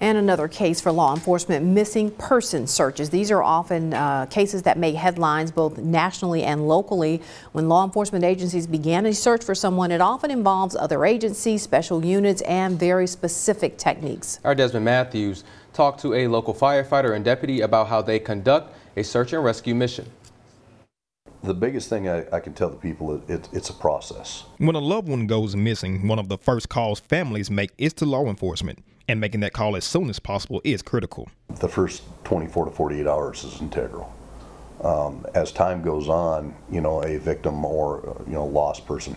And another case for law enforcement: missing person searches. These are often cases that make headlines both nationally and locally. When law enforcement agencies begin a search for someone, it often involves other agencies, special units, and very specific techniques. Our Desmond Matthews talked to a local firefighter and deputy about how they conduct a search and rescue mission. The biggest thing I can tell the people is it's a process. When a loved one goes missing, one of the first calls families make is to law enforcement, and making that call as soon as possible is critical. The first 24 to 48 hours is integral. As time goes on, a victim or lost person,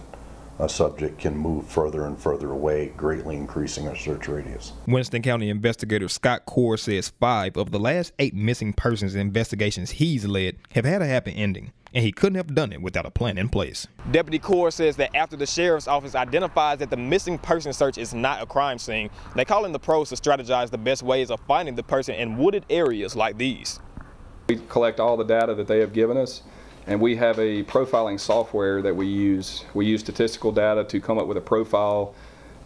a subject can move further and further away, greatly increasing our search radius. Winston County investigator Scott Core says 5 of the last 8 missing persons investigations he's led have had a happy ending, and he couldn't have done it without a plan in place. Deputy Core says that after the sheriff's office identifies that the missing person search is not a crime scene, they call in the pros to strategize the best ways of finding the person in wooded areas like these. We collect all the data that they have given us, and we have a profiling software that we use. We use statistical data to come up with a profile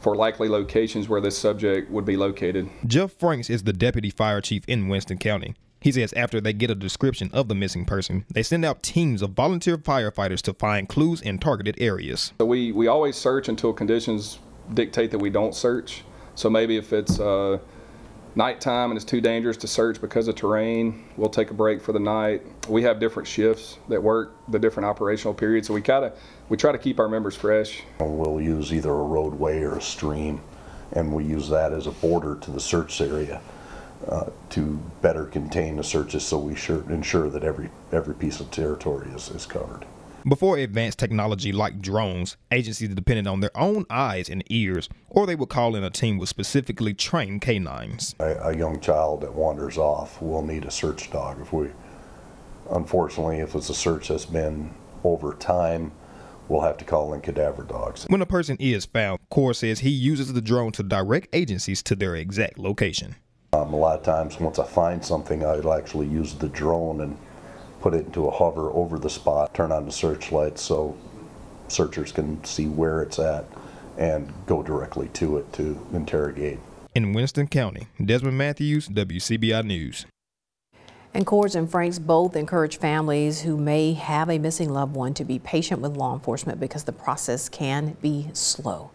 for likely locations where this subject would be located. Jeff Franks is the deputy fire chief in Winston County. He says after they get a description of the missing person, they send out teams of volunteer firefighters to find clues in targeted areas. So we always search until conditions dictate that we don't search. So maybe if it's nighttime and it's too dangerous to search because of terrain, we'll take a break for the night. We have different shifts that work the different operational periods, so we try to keep our members fresh. We'll use either a roadway or a stream, and we use that as a border to the search area to better contain the searches, so we ensure that every piece of territory is covered. Before advanced technology like drones, agencies depended on their own eyes and ears, or they would call in a team with specifically trained canines. A young child that wanders off will need a search dog. Unfortunately, if it's a search that's been over time, we'll have to call in cadaver dogs. When a person is found, Core says he uses the drone to direct agencies to their exact location. A lot of times, once I find something, I'll actually use the drone and put it into a hover over the spot, turn on the searchlight so searchers can see where it's at and go directly to it to interrogate. In Winston County, Desmond Matthews, WCBI News. And Coors and Franks both encourage families who may have a missing loved one to be patient with law enforcement because the process can be slow.